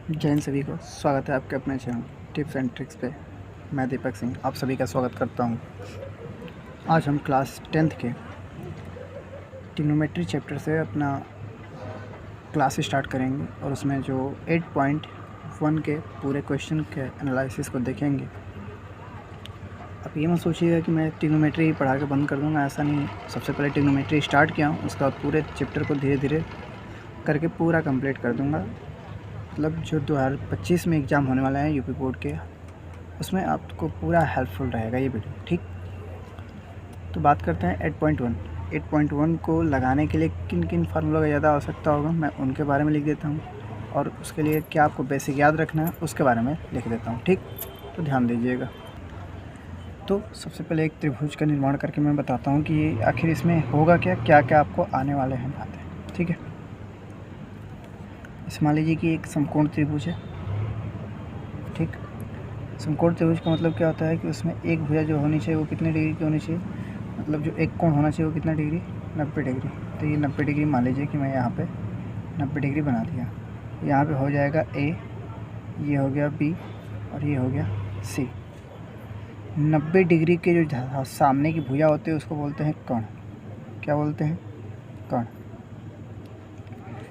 जय हिंद सभी को। स्वागत है आपके अपने चैनल टिप्स एंड ट्रिक्स पे। मैं दीपक सिंह आप सभी का स्वागत करता हूं। आज हम क्लास 10th के ट्रिग्नोमेट्री चैप्टर से अपना क्लास स्टार्ट करेंगे और उसमें जो 8.1 के पूरे क्वेश्चन के एनालिसिस को देखेंगे। अब ये मत सोचिएगा कि मैं ट्रिग्नोमेट्री ही पढ़ा के बंद कर दूँगा, ऐसा नहीं है। सबसे पहले ट्रिग्नोमेट्री स्टार्ट किया हूँ, उसके बाद पूरे चैप्टर को धीरे धीरे करके पूरा कंप्लीट कर दूँगा। मतलब जो 2025 में एग्ज़ाम होने वाला है यूपी बोर्ड के, उसमें आपको पूरा हेल्पफुल रहेगा ये वीडियो। ठीक, तो बात करते हैं 8.1 को लगाने के लिए किन किन फार्मूला का ज़्यादा आवश्यकता होगा, मैं उनके बारे में लिख देता हूँ, और उसके लिए क्या आपको बेसिक याद रखना है उसके बारे में लिख देता हूँ। ठीक, तो ध्यान दीजिएगा। तो सबसे पहले एक त्रिभुज का निर्माण करके मैं बताता हूँ कि आखिर इसमें होगा क्या क्या क्या आपको आने वाले हैं बातें। ठीक है, मान लीजिए कि एक समकोण त्रिभुज है। ठीक, समकोण त्रिभुज का मतलब क्या होता है कि उसमें एक भुजा जो होनी चाहिए वो कितने डिग्री की होनी चाहिए, मतलब जो एक कोण होना चाहिए वो कितना डिग्री, 90 डिग्री। तो ये 90 डिग्री मान लीजिए कि मैं यहाँ पे 90 डिग्री बना दिया। यहाँ पे हो जाएगा ए, ये हो गया बी और ये हो गया सी। 90 डिग्री के जो सामने की भुजा होती है उसको बोलते हैं कर्ण। क्या बोलते हैं? कर्ण।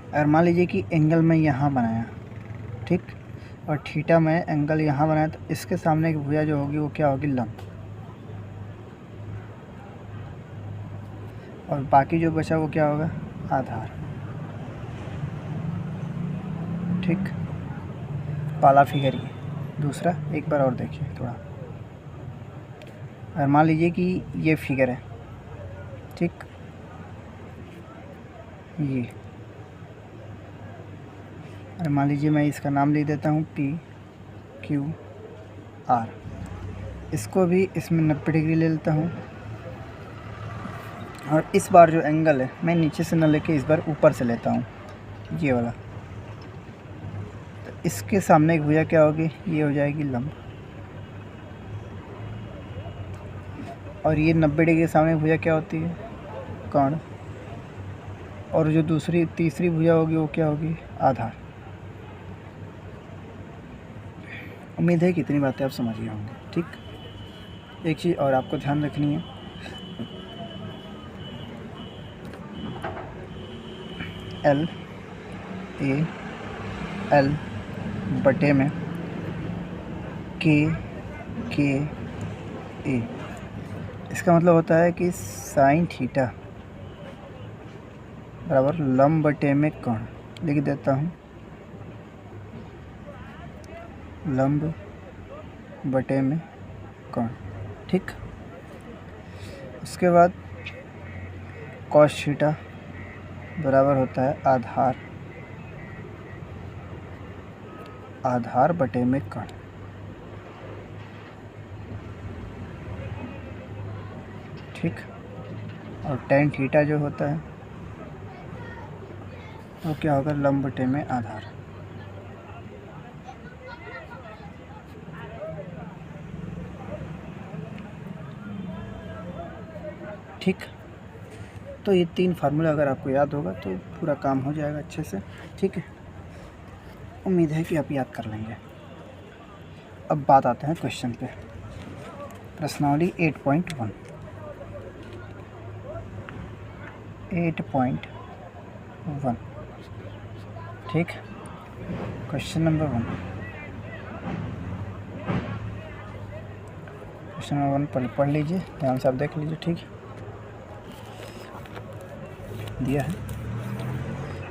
अगर मान लीजिए कि एंगल मैं यहाँ बनाया, ठीक, और थीटा में एंगल यहाँ बनाया, तो इसके सामने की भुजा जो होगी वो क्या होगी? लंब। और बाकी जो बचा वो क्या होगा? आधार। ठीक, पहला फिगर ये। दूसरा एक बार और देखिए थोड़ा। अगर मान लीजिए कि ये फिगर है, ठीक, ये, और मान लीजिए मैं इसका नाम लिख देता हूँ P Q R। इसको भी इसमें 90 डिग्री ले लेता हूँ, और इस बार जो एंगल है मैं नीचे से न लेके इस बार ऊपर से लेता हूँ, ये वाला। तो इसके सामने एक भुजा क्या होगी? ये हो जाएगी लंब। और ये 90 डिग्री के सामने भुजा क्या होती है? कर्ण। और जो तीसरी भुजा होगी वो क्या होगी? आधार। उम्मीद है कि इतनी बातें आप समझ गए होंगे। ठीक, एक चीज़ और आपको ध्यान रखनी है, एल ए एल बटे में के ए। इसका मतलब होता है कि साइन थीटा बराबर लंब बटे में कर्ण। लिख देता हूँ, लंब बटे में कर्ण। ठीक, उसके बाद कॉस थीटा बराबर होता है आधार बटे में कर्ण। ठीक, और टेन थीटा जो होता है वो क्या होगा? लंब बटे में आधार। ठीक, तो ये 3 फार्मूला अगर आपको याद होगा तो पूरा काम हो जाएगा अच्छे से। ठीक है, उम्मीद है कि आप याद कर लेंगे। अब बात आते हैं क्वेश्चन पे। प्रश्नावली 8.1। ठीक, क्वेश्चन नंबर 1। क्वेश्चन नंबर 1 पढ़ लीजिए, ध्यान से आप देख लीजिए। ठीक, दिया है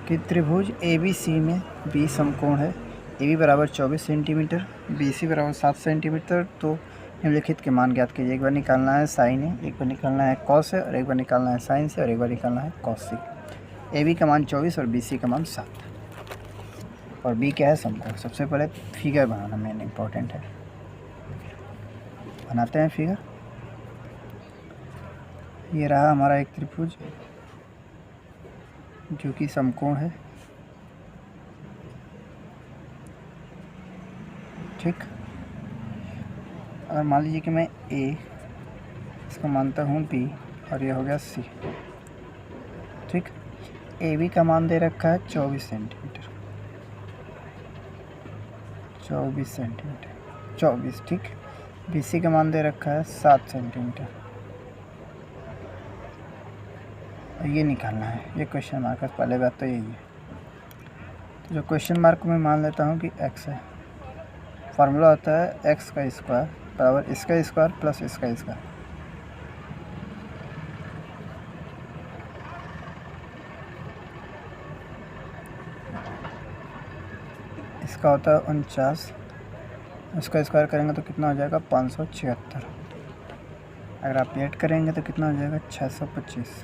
कि त्रिभुज ABC में B समकोण है। AB बराबर 24 सेंटीमीटर, BC बराबर 7 सेंटीमीटर। तो निम्नलिखित के मान ज्ञात कीजिए। एक बार निकालना है साइन है, एक बार निकालना है कॉस है, और एक बार निकालना है साइन से, और एक बार निकालना है कॉस से। AB का मान 24 और BC का मान 7, और B क्या है? समकोण। सबसे पहले फिगर बनाना मेन इम्पोर्टेंट है। बनाते हैं फिगर। ये रहा हमारा एक त्रिभुज जो कि समकोण है। ठीक, और मान लीजिए कि मैं A इसको मानता हूँ B, और ये हो गया C। ठीक, AB का मान दे रखा है 24 सेंटीमीटर। 24 सेंटीमीटर, 24 ठीक। BC का मान दे रखा है 7 सेंटीमीटर, और ये निकालना है, ये क्वेश्चन मार्क है। पहले बात तो यही है। तो जो क्वेश्चन मार्क में मान लेता हूँ कि x है, फार्मूला होता है x का स्क्वायर बराबर इसका स्क्वायर प्लस इसका स्क्वायर। इसका होता है 49, इसका स्क्वायर करेंगे तो कितना हो जाएगा 576। अगर आप ऐड करेंगे तो कितना हो जाएगा 625,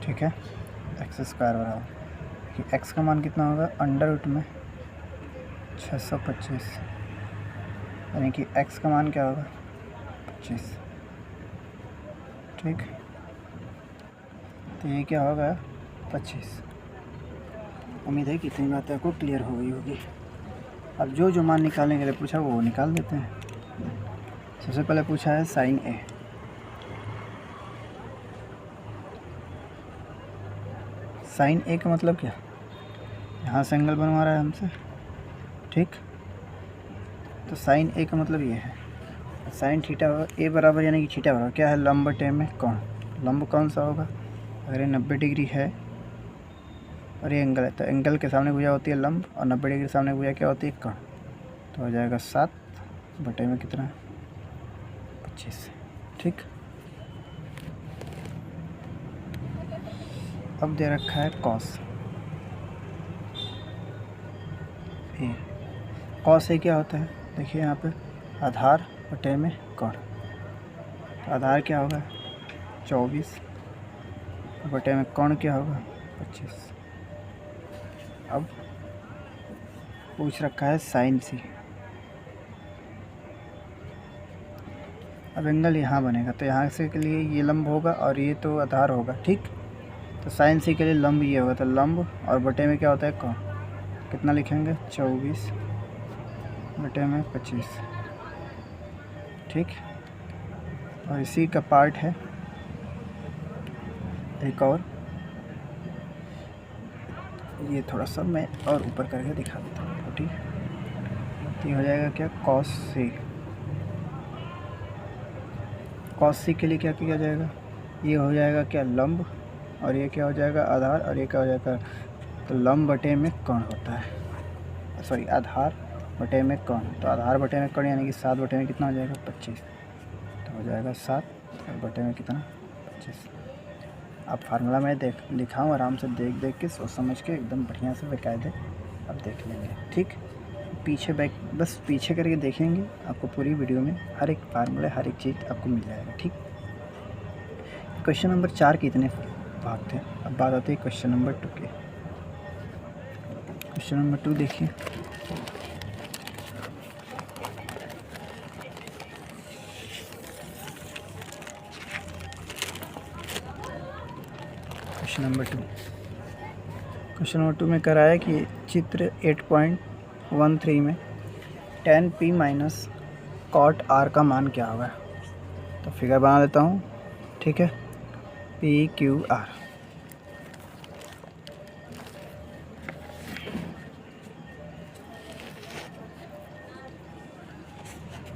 ठीक है। एक्स स्क्वायर बराबर कि एक्स का मान कितना होगा अंडर रूट में 625, यानी कि एक्स का मान क्या होगा 25, ठीक। तो ये क्या होगा 25। उम्मीद है कि इतनी बात आपको क्लियर हो गई होगी। अब जो जो मान निकालने के लिए पूछा वो निकाल देते हैं। सबसे पहले पूछा है साइन ए। साइन ए का मतलब क्या, यहाँ से एंगल बनवा रहा है हमसे, ठीक। तो साइन ए का मतलब ये है साइन थीटा ए बराबर, यानी कि थीटा बराबर क्या है लंब बटे में कोण। लंब कौन सा होगा, अगर ये 90 डिग्री है और ये एंगल है तो एंगल के सामने भुजा होती है लंब, और 90 डिग्री के सामने भुजा क्या होती है कोण। तो हो जाएगा 7 बटे में कितना 25, ठीक। अब दे रखा है कॉस ए। कॉस ए क्या होता है, देखिए यहाँ पे आधार बटे में कोण। तो आधार क्या होगा 24 बटे में कोण क्या होगा 25। अब पूछ रखा है साइन सी। अब एंगल यहाँ बनेगा तो यहाँ से के लिए ये लंब होगा और ये तो आधार होगा, ठीक। तो साइन सी के लिए लंब ये होगा, तो लंब और बटे में क्या होता है कोण। कितना लिखेंगे 24 बटे में 25, ठीक। और इसी का पार्ट है एक और, ये थोड़ा सा मैं और ऊपर करके दिखा देता हूँ, ठीक। तो ये हो जाएगा क्या कॉस सी। कॉस सी के लिए क्या किया जाएगा, ये हो जाएगा क्या लंब, और ये क्या हो जाएगा आधार, और ये क्या हो जाएगा तो लंब बटे में कोण होता है, सॉरी आधार बटे में कोण। तो आधार बटे में कोण यानी कि 7 बटे में कितना हो जाएगा 25। तो हो जाएगा 7 और बटे में कितना 25। अब फार्मूला मैं लिखा हूँ, आराम से देख देख के सोच समझ के एकदम बढ़िया से बेकायदे अब देख लेंगे, ठीक। पीछे बैक बस पीछे करके देखेंगे, आपको पूरी वीडियो में हर एक फार्मूला हर एक चीज़ आपको मिल जाएगा, ठीक। क्वेश्चन नंबर 4 के इतने भाग थे। अब बात आती है क्वेश्चन नंबर 2 के। क्वेश्चन नंबर 2 देखिए। क्वेश्चन नंबर 2 में कराया कि चित्र 8.13 में tan p minus cot r का मान क्या होगा। तो फिगर बना देता हूँ, ठीक है। PQR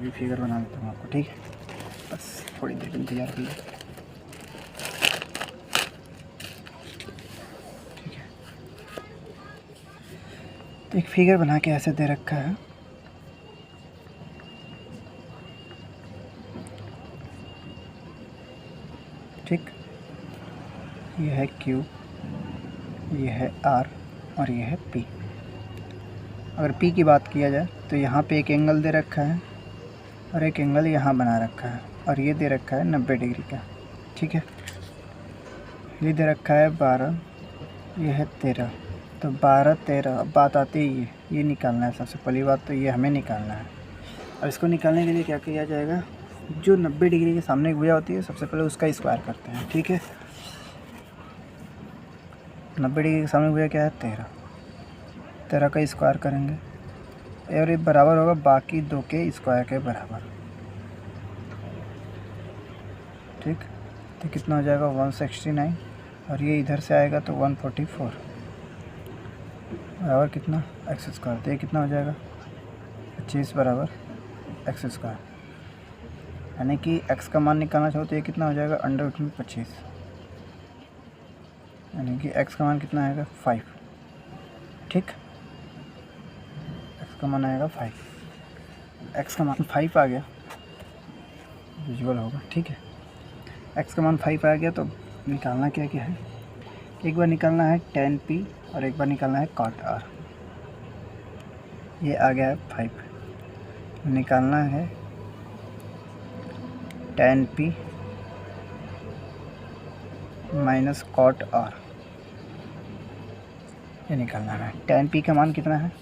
ये फिगर बना देता हूँ आपको, ठीक है। बस थोड़ी देर इंतजार कीजिए, ठीक है। तो एक फिगर बना के ऐसे दे रखा है, ठीक। ये है Q, ये है R और ये है P। अगर P की बात किया जाए तो यहाँ पे एक एंगल दे रखा है और एक एंगल यहाँ बना रखा है, और ये दे रखा है 90 डिग्री का, ठीक है। ये दे रखा है 12, ये है 13। तो 12 13, अब बात आती है ये निकालना है। सबसे पहली बात तो ये हमें निकालना है, और इसको निकालने के लिए क्या किया जाएगा, जो 90 डिग्री के सामने एक भुजा होती है सबसे पहले उसका स्क्वायर करते हैं, ठीक है। 90 डिग्री के सामने भुजा क्या है 13 का स्क्वायर करेंगे, और ये बराबर होगा बाकी दो के स्क्वायर के बराबर, ठीक। तो कितना हो जाएगा 169, और ये इधर से आएगा तो 144। बराबर कितना एक्स स्क्वायर, तो ये कितना हो जाएगा 25 बराबर एक्स स्क्वायर, यानी कि एक्स का मान निकालना चाहो तो ये कितना हो जाएगा अंडर रूट में 25, यानी कि एक्स का मान कितना आएगा 5। ठीक, एक्स का मान आएगा 5, एक्स का मान 5 आ गया, विजुअल होगा। ठीक है, एक्स का मान 5 आ गया, तो निकालना क्या क्या है, एक बार निकालना है tan p और एक बार निकालना है cot r। ये आ गया है 5, निकालना है tan p minus cot r, ये निकालना है। tan p का मान कितना है,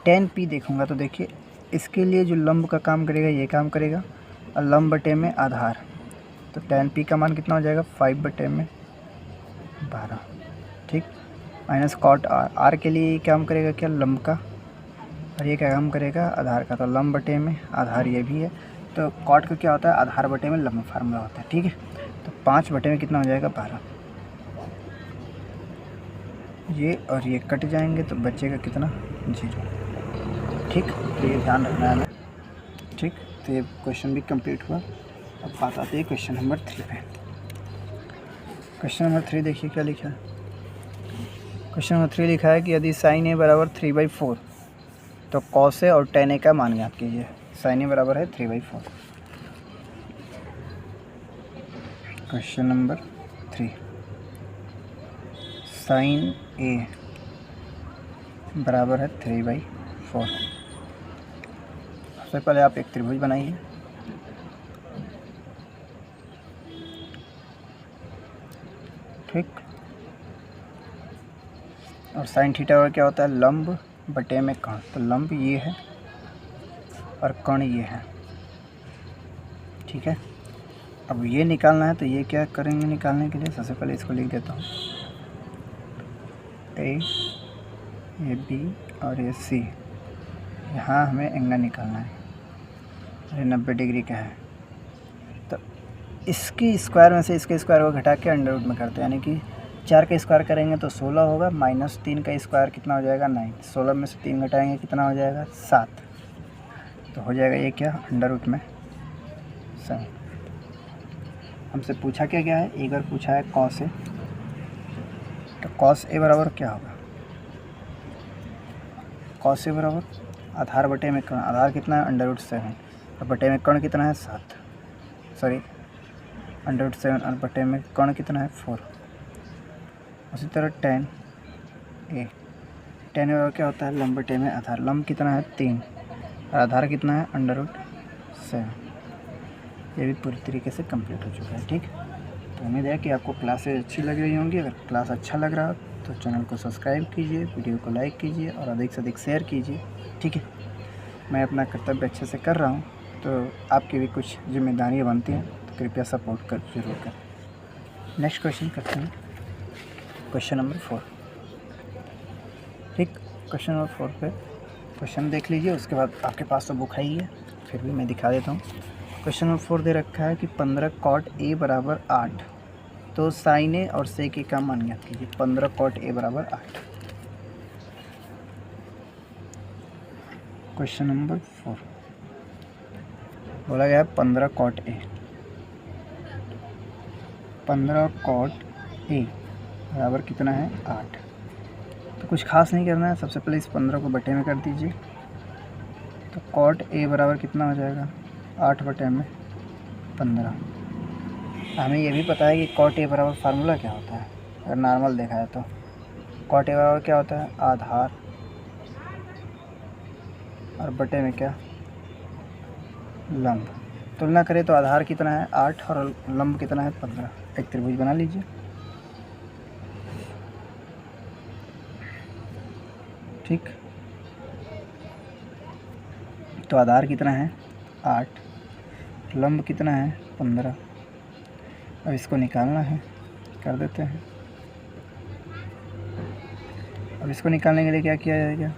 tan p देखूंगा तो देखिए इसके लिए जो लंब का काम करेगा ये काम करेगा, और लंब बटे में आधार, तो tan p का मान कितना हो जाएगा 5 बटे में 12। ठीक, माइनस कॉट आर, आर के लिए ये काम करेगा क्या लंब का, और ये क्या काम करेगा आधार का, तो लंब बटे में आधार ये भी है, तो कॉट का क्या होता है आधार बटे में लंब फार्मूला होता है। ठीक है, तो 5 बटे में कितना हो जाएगा 12, ये और ये कट जाएंगे तो बचेगा कितना 0। ठीक, तो ये ध्यान रखना है हमें। ठीक, तो ये क्वेश्चन भी कंप्लीट हुआ। अब बात आती है क्वेश्चन नंबर 3 पे। क्वेश्चन नंबर 3 देखिए क्या लिखा है। क्वेश्चन नंबर 3 लिखा है कि यदि साइन ए बराबर 3/4 तो कॉस ए और टेन ए का मान ज्ञात कीजिए। साइन ए बराबर है 3/4। क्वेश्चन नंबर 3, साइन ए बराबर है 3/4। सबसे पहले आप एक त्रिभुज बनाइए। ठीक, और साइन थीटा का क्या होता है लंब बटे में कण, तो लंब ये है और कण ये है। ठीक है, अब ये निकालना है, तो ये क्या करेंगे निकालने के लिए, सबसे पहले इसको लिख देता हूँ, ए बी और ये सी, यहाँ हमें एंगल निकालना है, ये 90 डिग्री का है, तो इसकी स्क्वायर में से इसके स्क्वायर को घटा के अंडर रूट में करते हैं, यानी कि 4 का स्क्वायर करेंगे तो 16 होगा, माइनस 3 का स्क्वायर कितना हो जाएगा 9, 16 में से 3 घटाएंगे कितना हो जाएगा 7, तो हो जाएगा ये क्या अंडर रूट में 7। हमसे पूछा क्या गया है, एक बार पूछा है कॉस ए, तो कॉस ए बराबर क्या होगा, कॉस ए बराबर आधार बटे में कण, आधार कितना है अंडर रूट 7 और बटे में कण कितना है 7, सॉरी अंडर रूट 7 और बटे में कण कितना है 4। उसी तरह tan ए, tan ए क्या होता है लंब बटे में आधार, लंब कितना है 3 और आधार कितना है अंडर रूट 7। ये भी पूरी तरीके से कंप्लीट हो चुका है। ठीक, तो उम्मीद है कि आपको क्लासेज अच्छी लग रही होंगी। अगर क्लास अच्छा लग रहा तो चैनल को सब्सक्राइब कीजिए, वीडियो को लाइक कीजिए और अधिक से अधिक शेयर कीजिए। ठीक है, मैं अपना कर्तव्य अच्छे से कर रहा हूँ, तो आपकी भी कुछ जिम्मेदारियाँ बनती हैं, तो कृपया सपोर्ट कर जरूर करें। नेक्स्ट क्वेश्चन करते हैं, क्वेश्चन नंबर 4। ठीक, क्वेश्चन नंबर 4 पे क्वेश्चन देख लीजिए, उसके बाद आपके पास तो बुक है ही है, फिर भी मैं दिखा देता हूँ। क्वेश्चन नंबर 4 दे रखा है कि 15 कॉट ए बराबर 8, तो साइन ए और सेक ए का मान ज्ञात कीजिए। 15 कॉट ए बराबर 8। क्वेश्चन नंबर 4 बोला गया है 15 कॉट ए, 15 कॉट ए बराबर कितना है 8। तो कुछ खास नहीं करना है, सबसे पहले इस 15 को बटे में कर दीजिए, तो कॉट ए बराबर कितना हो जाएगा 8 बटे में 15। हमें ये भी पता है कि कॉट ए बराबर फार्मूला क्या होता है, अगर नॉर्मल देखा है तो कॉट ए बराबर क्या होता है आधार और बटे में क्या लंब। तुलना करें तो आधार कितना है 8 और लंब कितना है 15। एक त्रिभुज बना लीजिए। ठीक, तो आधार कितना है 8, लंब कितना है 15। अब इसको निकालना है, कर देते हैं। अब इसको निकालने के लिए क्या किया जाएगा,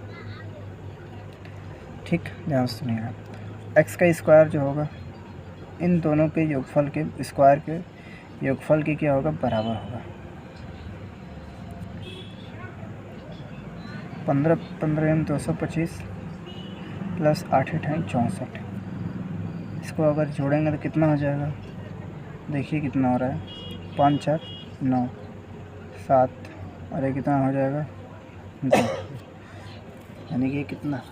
ठीक ध्यान से सुनिएगा। एक्स का स्क्वायर जो होगा इन दोनों के योगफल के स्क्वायर के योगफल के क्या होगा बराबर होगा। 15 15 M 225 प्लस 8 8 64। इसको अगर जोड़ेंगे तो कितना हो जाएगा, देखिए कितना हो रहा है, 5 4 9 7 और ये कितना हो जाएगा 2, यानी कि कितना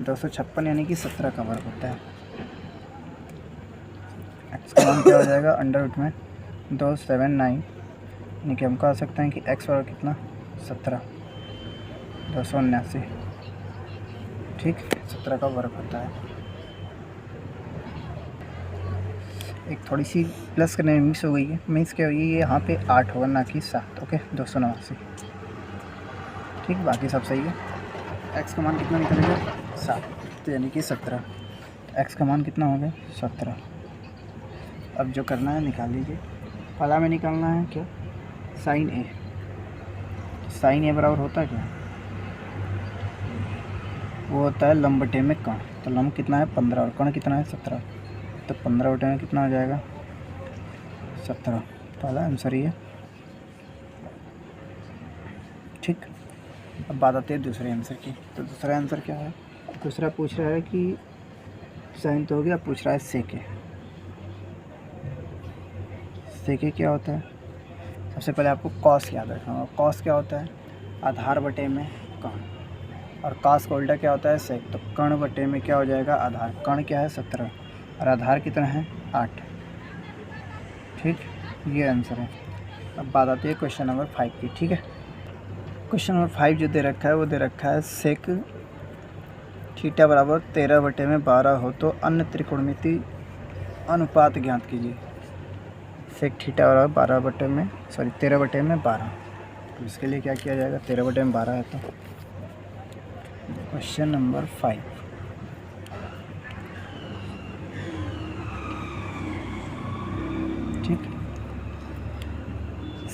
256, यानी कि 17 का वर्ग होता है। एक्स का मान क्या हो जाएगा, अंडर रूट में 279, यानी कि हम कह सकते हैं कि एक्स वर्ग कितना 17, 279, ठीक, 17 का वर्ग होता है। एक थोड़ी सी प्लस करने में मिस हो गई है, मिस क्या हुई है, ये यहाँ पे 8 होगा ना कि 7, ओके 289, ठीक, बाकी सब सही है। एक्स का मान कितना निकलेगा 7, तो यानी कि 17, एक्स का मान कितना हो गया 17। अब जो करना है निकाल लीजिए। पहला में निकालना है क्या, साइन ए। साइन ए बराबर होता है क्या, वो होता है लंब बटे में कण। तो लंब कितना है 15 और कण कितना है 17, तो 15 बटे में कितना हो जाएगा 17। पहला आंसर ये, ठीक। अब बात आती है दूसरे आंसर की। तो दूसरा आंसर क्या है, दूसरा पूछ रहा है कि साइन तो हो गया, पूछ रहा है सेके। सेके क्या होता है, सबसे पहले आपको कॉस याद रखना होगा। कॉस क्या होता है, आधार बटे में कण, और कॉस का उल्टा क्या होता है सेक। तो कण बटे में क्या हो जाएगा आधार, कण क्या है 17 और आधार कितना है 8, ठीक, ये आंसर है। अब बात आती है क्वेश्चन नंबर 5 की, ठीक है। क्वेश्चन नंबर 5 जो दे रखा है वो दे रखा है सेक थीटा बराबर 13 बटे में 12 हो तो अन्य त्रिकोणमिति अनुपात ज्ञात कीजिए। सेक थीटा बराबर 13 बटे में 12, तो इसके लिए क्या किया जाएगा, 13 बटे में 12 है तो क्वेश्चन नंबर 5, ठीक।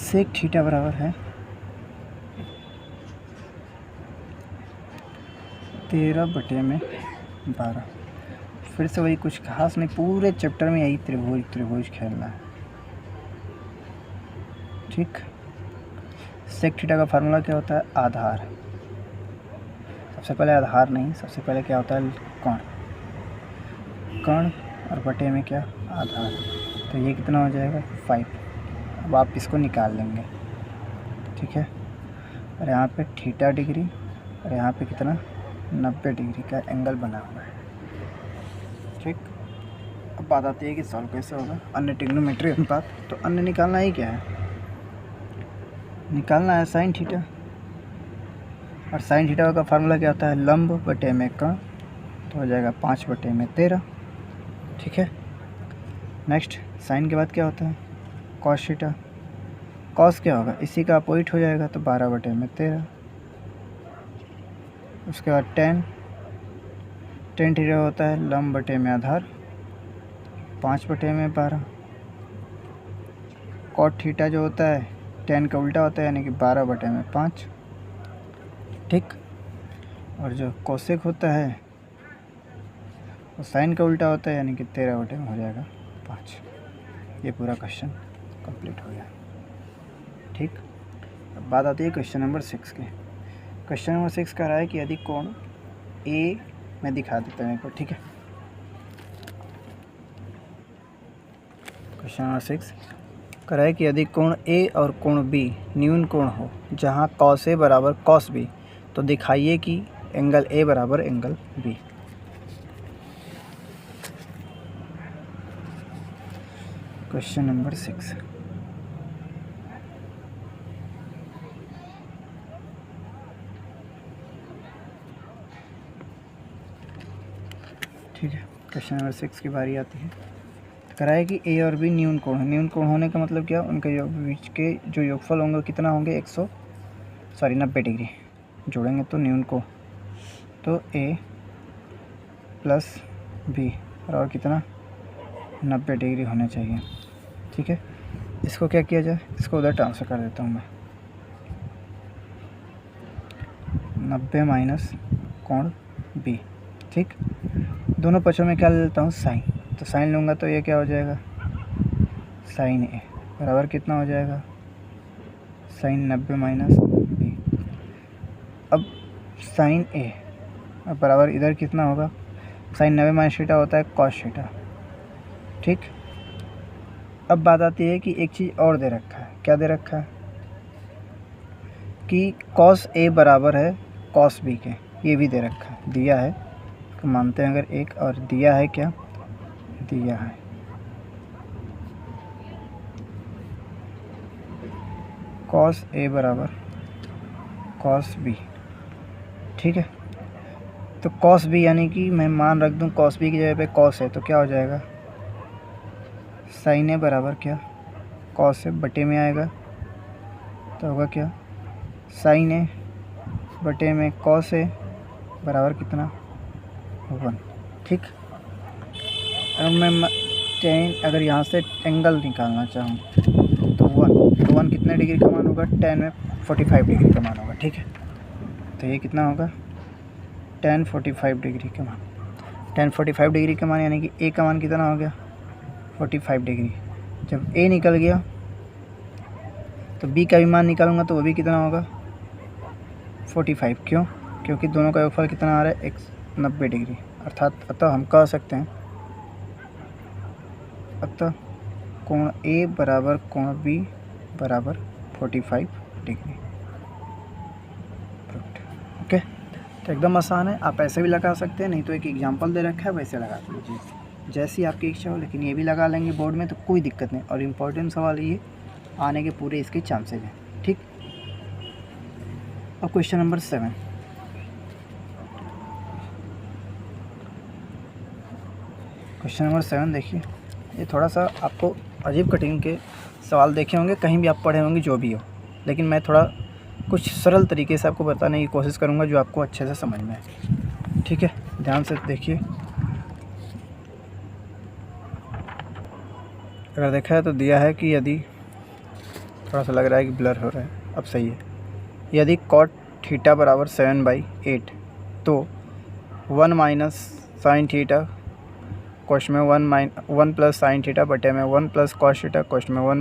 सेक थीटा बराबर है 13 बटे में 12। फिर से वही, कुछ खास नहीं, पूरे चैप्टर में यही त्रिभुज खेलना है, ठीक। सेक थीटा का फार्मूला क्या होता है, आधार। सबसे पहले आधार नहीं, सबसे पहले क्या होता है कण, कण और बटे में क्या आधार, तो ये कितना हो जाएगा 5। अब आप इसको निकाल लेंगे, ठीक है। और यहाँ पे थीटा डिग्री और यहाँ पे कितना 90 डिग्री का एंगल बना हुआ है, ठीक। अब बात आती है कि सॉल्व कैसे होगा, अन्य ट्रिग्नोमेट्री अनुपात। तो अन्य निकालना ही क्या है, निकालना है साइन थीटा, और साइन थीटा का फार्मूला क्या होता है लंब बटे में कण, तो हो जाएगा 5 बटे में 13, ठीक है। नेक्स्ट साइन के बाद क्या होता है कॉस थीटा, कॉस क्या होगा इसी का अपोजिट हो जाएगा, तो 12 बटे में 13। उसके बाद टेन थीटा होता है लंब बटे में आधार, 5 बटे में 12। कॉट थीटा जो होता है टेन का उल्टा होता है, यानी कि 12 बटे में 5, ठीक। और जो कोसेक होता है वो साइन का उल्टा होता है, यानी कि 13 बटे में हो जाएगा 5। ये पूरा क्वेश्चन कंप्लीट हो गया, ठीक। अब बात आती है क्वेश्चन नंबर 6 के। क्वेश्चन नंबर 6 कह रहा है कि यदि कोण ए, मैं दिखा देता हूँ आपको, ठीक है। क्वेश्चन नंबर 6 कह रहा है कि यदि कोण ए और कोण बी न्यून कोण हो जहाँ कॉस ए बराबर कॉस बी, तो दिखाइए कि एंगल ए बराबर एंगल बी। क्वेश्चन नंबर 6, ठीक है। क्वेश्चन नंबर 6 की बारी आती है। कह रहा है कि ए और बी न्यून कोण है। न्यून कोण होने का मतलब क्या, उनके बीच के जो योगफल होंगे कितना होंगे 90 डिग्री जोड़ेंगे तो न्यून को, तो ए प्लस बी और कितना 90 डिग्री होने चाहिए, ठीक है। इसको क्या किया जाए, इसको उधर ट्रांसफर कर देता हूँ मैं, 90 माइनस कोण बी, ठीक। दोनों पक्षों में क्या ले लेता हूँ साइन, तो साइन लूँगा तो ये क्या हो जाएगा साइन ए बराबर कितना हो जाएगा साइन 90 माइनस बी। अब साइन ए बराबर इधर कितना होगा, साइन 90 माइनस थीटा होता है कॉस थीटा। ठीक, अब बात आती है कि एक चीज़ और दे रखा है, क्या दे रखा है कि कॉस ए बराबर है कॉस बी के, ये भी दे रखा है, दिया है तो मानते हैं अगर एक, और दिया है क्या, दिया है कॉस ए बराबर कॉस बी। ठीक है, तो कॉस बी यानी कि मैं मान रख दूं कॉस बी की जगह पे कॉस है, तो क्या हो जाएगा, साइन ए बराबर क्या, कॉस ए बटे में आएगा तो होगा क्या, साइन ए बटे में कॉस ए बराबर कितना, 1। ठीक, अब मैं अगर यहाँ से एंगल निकालना चाहूँ तो 1 कितने डिग्री का मान होगा, 10 में 45 डिग्री का मान होगा। ठीक है, तो ये कितना होगा, 10 45 डिग्री का मान, 10 45 डिग्री का मान यानी कि ए का मान कितना हो गया, 45 डिग्री। जब ए निकल गया तो बी का भी मान निकालूंगा तो वो भी कितना होगा, 45। क्यों, क्योंकि दोनों का योगफल कितना आ रहा है, 90 डिग्री। अतः हम कह सकते हैं, अतः कोण ए बराबर कोण बी बराबर 45 डिग्री। ओके, तो एकदम आसान है, आप ऐसे भी लगा सकते हैं, नहीं तो एक एग्जांपल दे रखा है वैसे लगा लीजिए, जैसी आपकी इच्छा हो, लेकिन ये भी लगा लेंगे बोर्ड में तो कोई दिक्कत नहीं। और इम्पोर्टेंट सवाल ये आने के पूरे इसके चांसेज हैं। ठीक, अब क्वेश्चन नंबर 7, क्वेश्चन नंबर 7 देखिए, ये थोड़ा सा आपको अजीब कठिन के सवाल देखे होंगे, कहीं भी आप पढ़े होंगे जो भी हो, लेकिन मैं थोड़ा कुछ सरल तरीके से आपको बताने की कोशिश करूँगा जो आपको अच्छे से समझ में आए। ठीक है, ध्यान से देखिए, अगर देखा है तो दिया है कि यदि, थोड़ा सा लग रहा है कि ब्लर हो रहा है, अब सही है, यदि कॉट थीटा बराबर 7/8 तो 1 माइनस साइन थीटा क्वेश्चन में 1 प्लस साइन थीटा बटे में 1 प्लस कॉस थीटा क्वेश्चन में 1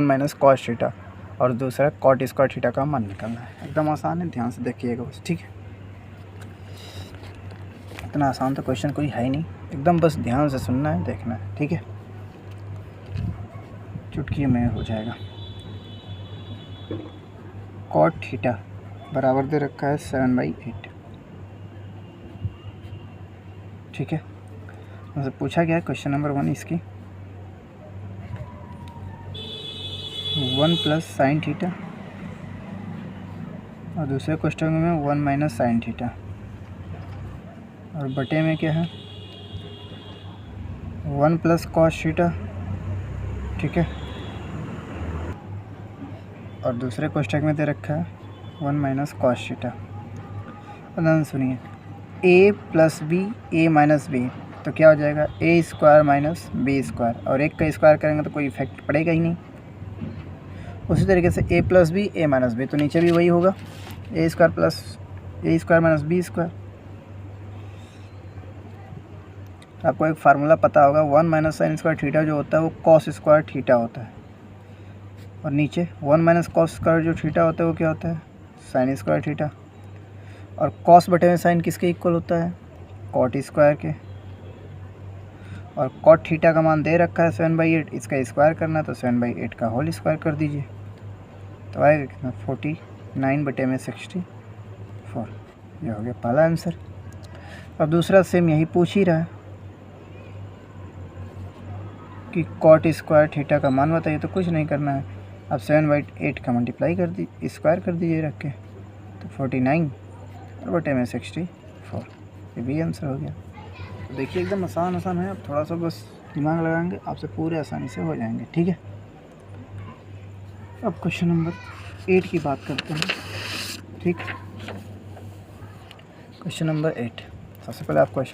माइनस कॉस थीटा, और दूसरा कॉट स्क्वायर थीटा का मान निकालना है। एकदम आसान है, ध्यान से देखिएगा बस। ठीक है, इतना आसान तो क्वेश्चन कोई है ही नहीं, एकदम बस ध्यान से सुनना है, देखना है। ठीक है, चुटकी में हो जाएगा। कॉट थीटा बराबर दे रखा है 7/8। ठीक है, मुझसे पूछा गया है क्वेश्चन नंबर 1 इसकी 1 प्लस साइन थीटा, और दूसरे क्वेश्चन में 1 माइनस साइन थीटा, और बटे में क्या है 1 प्लस कॉस थीटा। ठीक है, और दूसरे क्वेश्चन में दे रखा है 1 माइनस कॉस थीटा। ध्यान सुनिए, a plus b a minus b, तो क्या हो जाएगा a square minus b square, और एक का स्क्वायर करेंगे तो कोई इफेक्ट पड़ेगा ही नहीं। उसी तरीके से a plus b a minus b, तो नीचे भी वही होगा, a square plus a square minus b square. आपको एक फार्मूला पता होगा, 1 माइनस साइन स्क्वायर थीटा जो होता है वो कॉस स्क्वायर थीटा होता है, और नीचे 1 माइनस कॉस स्क्वायर जो थीटा होता है वो क्या होता है, साइन स्क्वायर थीटा। और कॉस बटे में साइन किसके इक्वल होता है, कॉट स्क्वायर के। और कॉट थीटा का मान दे रखा है 7/8, इसका स्क्वायर करना है तो 7/8 का होल स्क्वायर कर दीजिए, तो आएगा कितना 49/64। ये हो गया पहला आंसर। अब दूसरा सेम यही पूछ ही रहा है कि कॉट स्क्वायर थीटा का मान बताइए, तो कुछ नहीं करना है, अब 7/8 का मल्टीप्लाई कर दी, स्क्वायर कर दीजिए रख के, तो 49 और बटे में 64। ये भी आंसर हो गया। तो देखिए एकदम आसान है, अब थोड़ा सा बस दिमाग लगाएंगे आपसे पूरे आसानी से हो जाएंगे। ठीक है, अब क्वेश्चन नंबर 8 की बात करते हैं। ठीक, क्वेश्चन नंबर 8, सबसे पहले आप क्वेश्चन